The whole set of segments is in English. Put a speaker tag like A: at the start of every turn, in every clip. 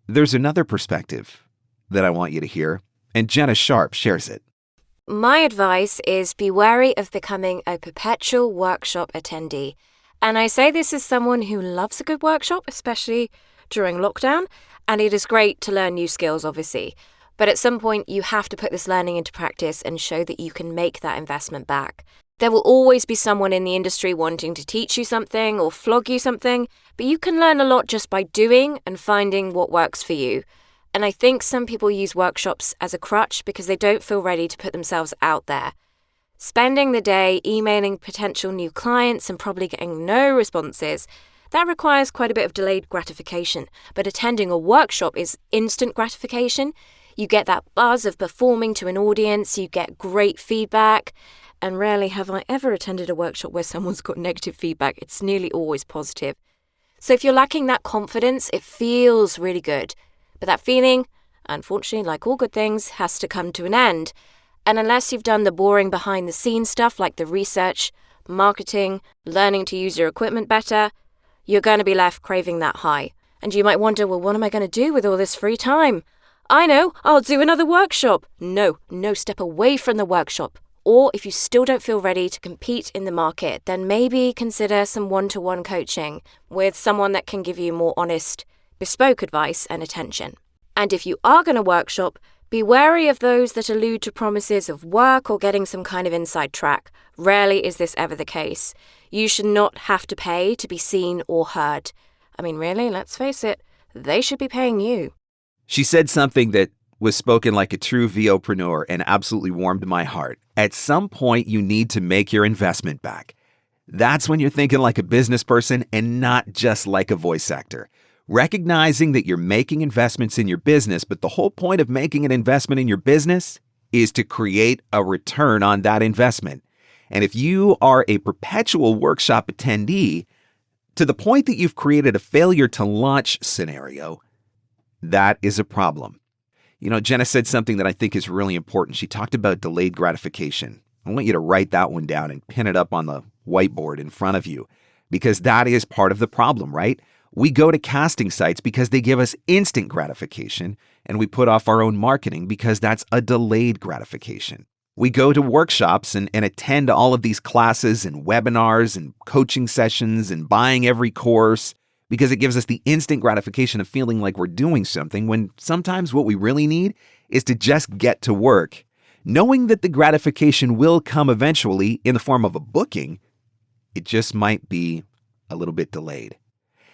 A: there's another perspective that I want you to hear, and Jenna Sharp shares it.
B: My advice is be wary of becoming a perpetual workshop attendee. And I say this as someone who loves a good workshop, especially during lockdown, and it is great to learn new skills, obviously. But at some point, you have to put this learning into practice and show that you can make that investment back. There will always be someone in the industry wanting to teach you something or flog you something, but you can learn a lot just by doing and finding what works for you. And I think some people use workshops as a crutch because they don't feel ready to put themselves out there. Spending the day emailing potential new clients and probably getting no responses, that requires quite a bit of delayed gratification. But attending a workshop is instant gratification. You get that buzz of performing to an audience, you get great feedback. And rarely have I ever attended a workshop where someone's got negative feedback. It's nearly always positive. So if you're lacking that confidence, it feels really good. But that feeling, unfortunately, like all good things, has to come to an end. And unless you've done the boring behind-the-scenes stuff like the research, marketing, learning to use your equipment better, you're going to be left craving that high. And you might wonder, well, what am I going to do with all this free time? I know, I'll do another workshop. No, step away from the workshop. Or if you still don't feel ready to compete in the market, then maybe consider some one-to-one coaching with someone that can give you more honest, bespoke advice and attention. And if you are going to workshop, be wary of those that allude to promises of work or getting some kind of inside track. Rarely is this ever the case. You should not have to pay to be seen or heard. I mean, really, let's face it, they should be paying you.
A: She said something that was spoken like a true VOpreneur and absolutely warmed my heart. At some point, you need to make your investment back. That's when you're thinking like a business person and not just like a voice actor. Recognizing that you're making investments in your business, but the whole point of making an investment in your business is to create a return on that investment. And if you are a perpetual workshop attendee, to the point that you've created a failure to launch scenario, that is a problem. You know, Jenna said something that I think is really important. She talked about delayed gratification. I want you to write that one down and pin it up on the whiteboard in front of you, because that is part of the problem, right? We go to casting sites because they give us instant gratification, and we put off our own marketing because that's a delayed gratification. We go to workshops and attend all of these classes and webinars and coaching sessions and buying every course because it gives us the instant gratification of feeling like we're doing something, when sometimes what we really need is to just get to work. Knowing that the gratification will come eventually in the form of a booking, it just might be a little bit delayed.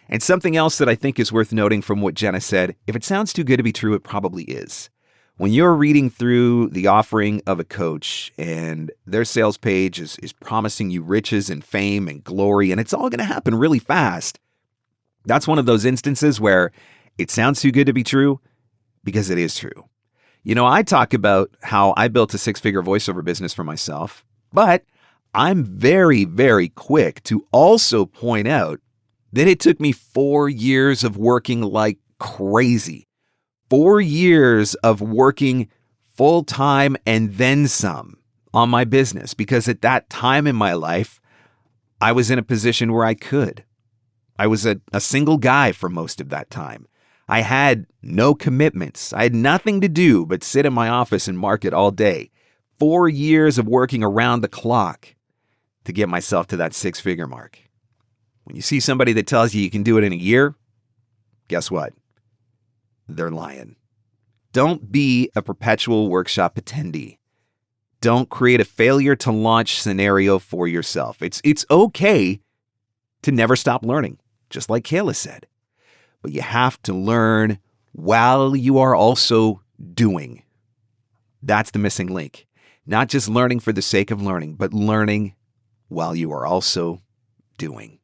A: And something else that I think is worth noting from what Jenna said, if it sounds too good to be true, it probably is. When you're reading through the offering of a coach and their sales page is promising you riches and fame and glory, and it's all going to happen really fast, that's one of those instances where it sounds too good to be true because it is true. You know, I talk about how I built a six-figure voiceover business for myself, but I'm very, very quick to also point out that it took me 4 years of working like crazy. 4 years of working full-time and then some on my business, because at that time in my life, I was in a position where I could. I was a single guy for most of that time. I had no commitments. I had nothing to do but sit in my office and market all day. 4 years of working around the clock to get myself to that six-figure mark. When you see somebody that tells you can do it in a year, guess what? They're lying. Don't be a perpetual workshop attendee. Don't create a failure to launch scenario for yourself. It's okay to never stop learning, just like Kayla said. But you have to learn while you are also doing. That's the missing link. Not just learning for the sake of learning, but learning while you are also doing.